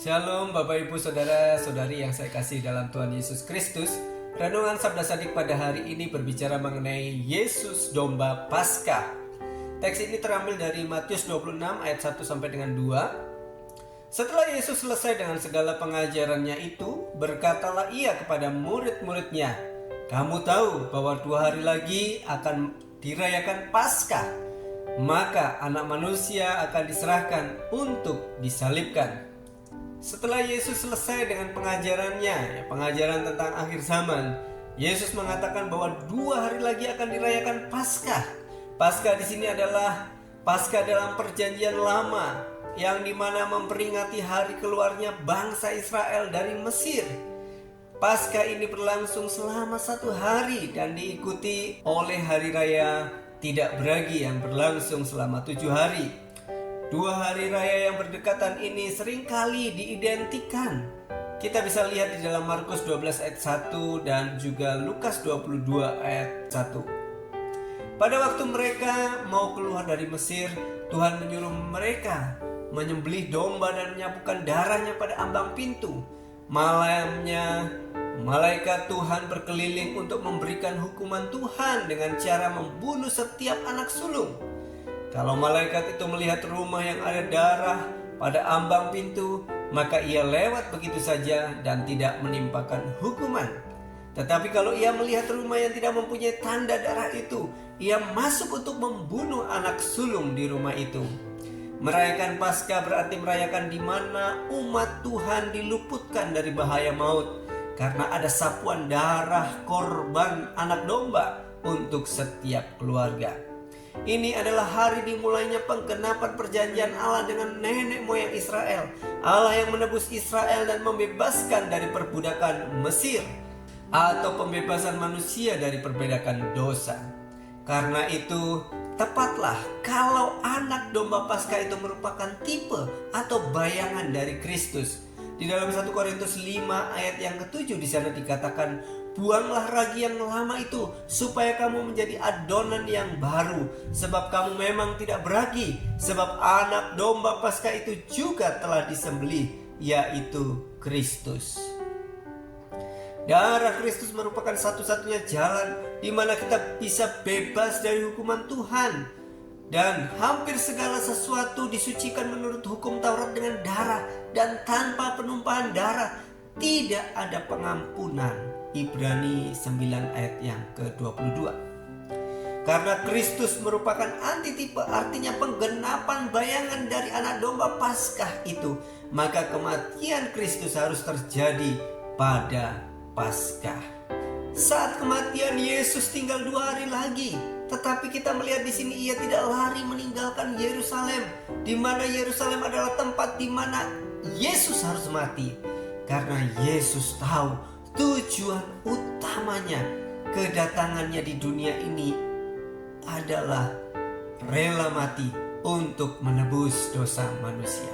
Shalom Bapak Ibu Saudara Saudari yang saya kasih dalam Tuhan Yesus Kristus. Renungan Sabda Sadik pada hari ini berbicara mengenai Yesus Domba Paskah. Teks ini terambil dari Matius 26 ayat 1 sampai dengan 2. Setelah Yesus selesai dengan segala pengajarannya itu, berkatalah ia kepada murid-muridnya, "Kamu tahu bahwa 2 hari lagi akan dirayakan Paskah, maka Anak Manusia akan diserahkan untuk disalibkan." Setelah Yesus selesai dengan pengajarannya, pengajaran tentang akhir zaman, Yesus mengatakan bahwa 2 hari lagi akan dirayakan Paskah. Paskah di sini adalah Paskah dalam Perjanjian Lama, yang dimana memperingati hari keluarnya bangsa Israel dari Mesir. Paskah ini berlangsung selama 1 hari dan diikuti oleh hari raya tidak beragi yang berlangsung selama 7 hari. 2 hari raya yang berdekatan ini seringkali diidentikan. Kita bisa lihat di dalam Markus 12 ayat 1 dan juga Lukas 22 ayat 1. Pada waktu mereka mau keluar dari Mesir, Tuhan menyuruh mereka menyembelih domba dan menyapukan darahnya pada ambang pintu. Malamnya, malaikat Tuhan berkeliling untuk memberikan hukuman Tuhan dengan cara membunuh setiap anak sulung. Kalau malaikat itu melihat rumah yang ada darah pada ambang pintu, maka ia lewat begitu saja dan tidak menimpakan hukuman. Tetapi kalau ia melihat rumah yang tidak mempunyai tanda darah itu, ia masuk untuk membunuh anak sulung di rumah itu. Merayakan Paskah berarti merayakan di mana umat Tuhan diluputkan dari bahaya maut, karena ada sapuan darah korban anak domba untuk setiap keluarga. Ini adalah hari dimulainya penggenapan perjanjian Allah dengan nenek moyang Israel. Allah yang menebus Israel dan membebaskan dari perbudakan Mesir, atau pembebasan manusia dari perbudakan dosa. Karena itu, tepatlah kalau anak domba Paskah itu merupakan tipe atau bayangan dari Kristus. Di dalam 1 Korintus 5 ayat yang ke-7 di sana dikatakan, "Buanglah ragi yang lama itu supaya kamu menjadi adonan yang baru, sebab kamu memang tidak beragi, sebab anak domba Paskah itu juga telah disembelih, yaitu Kristus." Darah Kristus merupakan satu-satunya jalan di mana kita bisa bebas dari hukuman Tuhan. Dan hampir segala sesuatu disucikan menurut hukum Taurat dengan darah, dan tanpa penumpahan darah tidak ada pengampunan. Ibrani 9 ayat yang ke-22. Karena Kristus merupakan antitipe, artinya penggenapan bayangan dari anak domba Paskah itu, maka kematian Kristus harus terjadi pada Paskah. Saat kematian Yesus tinggal 2 hari lagi, tetapi kita melihat di sini ia tidak lari meninggalkan Yerusalem, di mana Yerusalem adalah tempat di mana Yesus harus mati. Karena Yesus tahu tujuan utamanya kedatangannya di dunia ini adalah rela mati untuk menebus dosa manusia.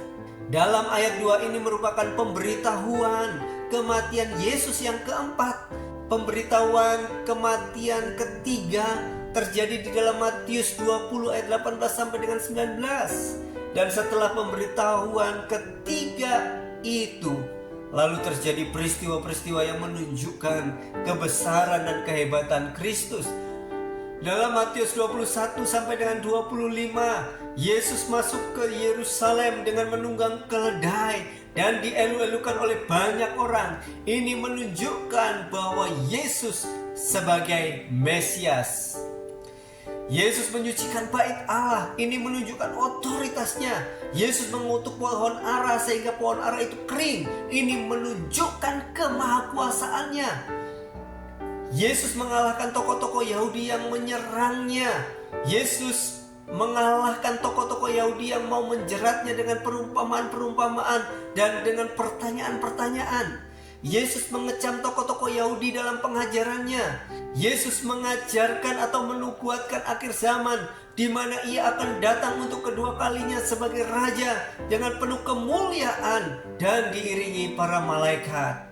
Dalam ayat 2 ini merupakan pemberitahuan kematian Yesus yang keempat. Pemberitahuan kematian ketiga terjadi di dalam Matius 20 ayat 18 sampai dengan 19. Dan setelah pemberitahuan ketiga itu, lalu terjadi peristiwa-peristiwa yang menunjukkan kebesaran dan kehebatan Kristus. Dalam Matius 21 sampai dengan 25, Yesus masuk ke Yerusalem dengan menunggang keledai dan dielu-elukan oleh banyak orang. Ini menunjukkan bahwa Yesus sebagai Mesias. Yesus menyucikan bait Allah. Ini menunjukkan otoritasnya. Yesus mengutuk pohon ara sehingga pohon ara itu kering. Ini menunjukkan kemahakuasaannya. Yesus mengalahkan tokoh-tokoh Yahudi yang menyerangnya. Yesus mengalahkan tokoh-tokoh Yahudi yang mau menjeratnya dengan perumpamaan-perumpamaan dan dengan pertanyaan-pertanyaan. Yesus mengecam tokoh-tokoh Yahudi dalam pengajarannya. Yesus mengajarkan atau menubuatkan akhir zaman, di mana ia akan datang untuk kedua kalinya sebagai raja dengan penuh kemuliaan dan diiringi para malaikat.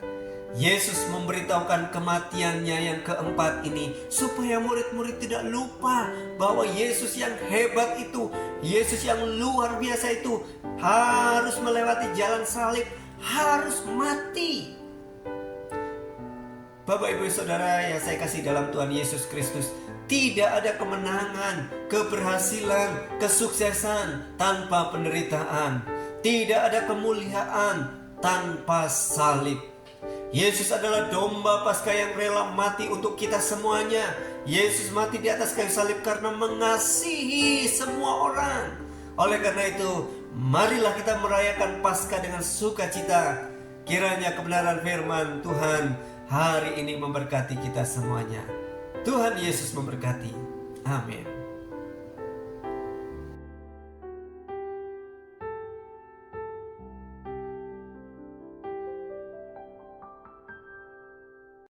Yesus memberitahukan kematiannya yang keempat ini supaya murid-murid tidak lupa bahwa Yesus yang hebat itu, Yesus yang luar biasa itu harus melewati jalan salib, harus mati. Bapak, Ibu, Saudara yang saya kasih dalam Tuhan Yesus Kristus, tidak ada kemenangan, keberhasilan, kesuksesan tanpa penderitaan. Tidak ada kemuliaan tanpa salib. Yesus adalah domba Paskah yang rela mati untuk kita semuanya. Yesus mati di atas kayu salib karena mengasihi semua orang. Oleh karena itu, marilah kita merayakan Paskah dengan sukacita. Kiranya kebenaran firman Tuhan hari ini memberkati kita semuanya. Tuhan Yesus memberkati. Amin.